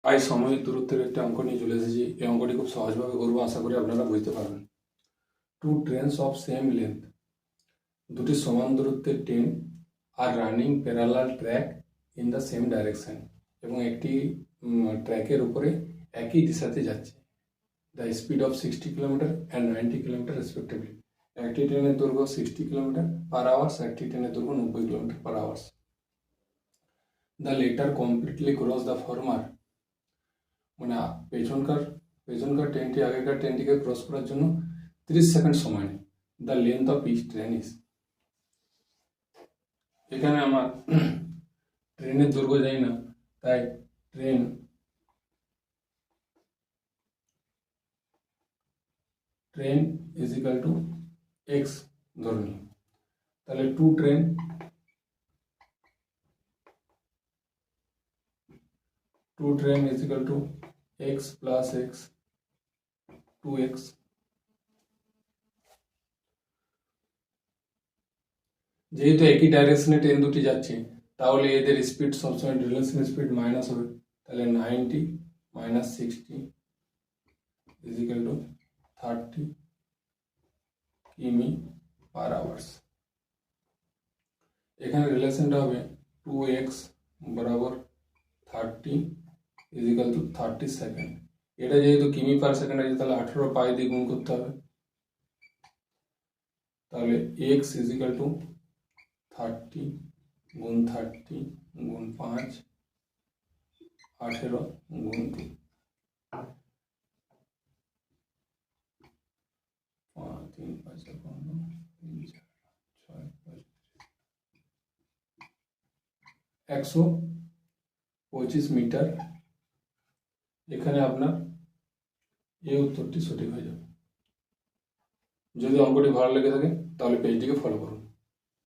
আজ সাময়িক দূরত্বের একটা অঙ্ক নিয়ে চলে এসেছি। এই অঙ্কটি খুব সহজভাবে করবো, আশা করি আপনারা বুঝতে পারবেন। Two trains of same length, দুটি সমান দূরত্বের train are running parallel track in the same direction, এবং একটি ট্র্যাকের উপরে একই দিশাতে যাচ্ছে। The speed of 60 kilometre and 90 kilometre respectively. একটি ট্রেনের দৈর্ঘ্য 60 কিলোমিটার পার আওয়ার্স, একটি ট্রেনের দৈর্ঘ্য 90 kilometre per hours. The letter completely cross the former, মানে পেছনকার ট্রেনটি আগেকার ট্রেনটিকে ক্রস করার জন্য 30 সেকেন্ড সময় নেয়। The length of each train is. এখানে আমার ট্রেনের দৈর্ঘ্য জানি না, তাই train is equal to x ধরে নিই। তাহলে two train is equal to x plus x, 2x। যেহেতু একই ডাইরেকশনে ট্রেন দুটি যাচ্ছে, তাহলে এদের স্পিড সবসময় রিলেশন স্পিড মাইনাস হবে। তাহলে 90 মাইনাস 60 ইজ ইকাল টু 30 কিমি পার আওয়ার্স। এখানে রিলেশনটা হবে 2x বরাবর 30 ইজ ইকাল টু 30 সেকেন্ড। এটা যেহেতু কিমি পার সেকেন্ড আছে, তাহলে 18 পাই দিয়ে গুণ করতে হবে। তাহলে x ইজ ইকাল টু 30 গুণ 30 গুণ 5, 18 গুণ 2, 3 5 15 3 4 6 125 মিটার। এখানে আপনার এই উত্তরটি সঠিক হয়ে যাবে। যদি অঙ্কটি ভালো লেগে থাকে তাহলে পেজটিকে ফলো করুন।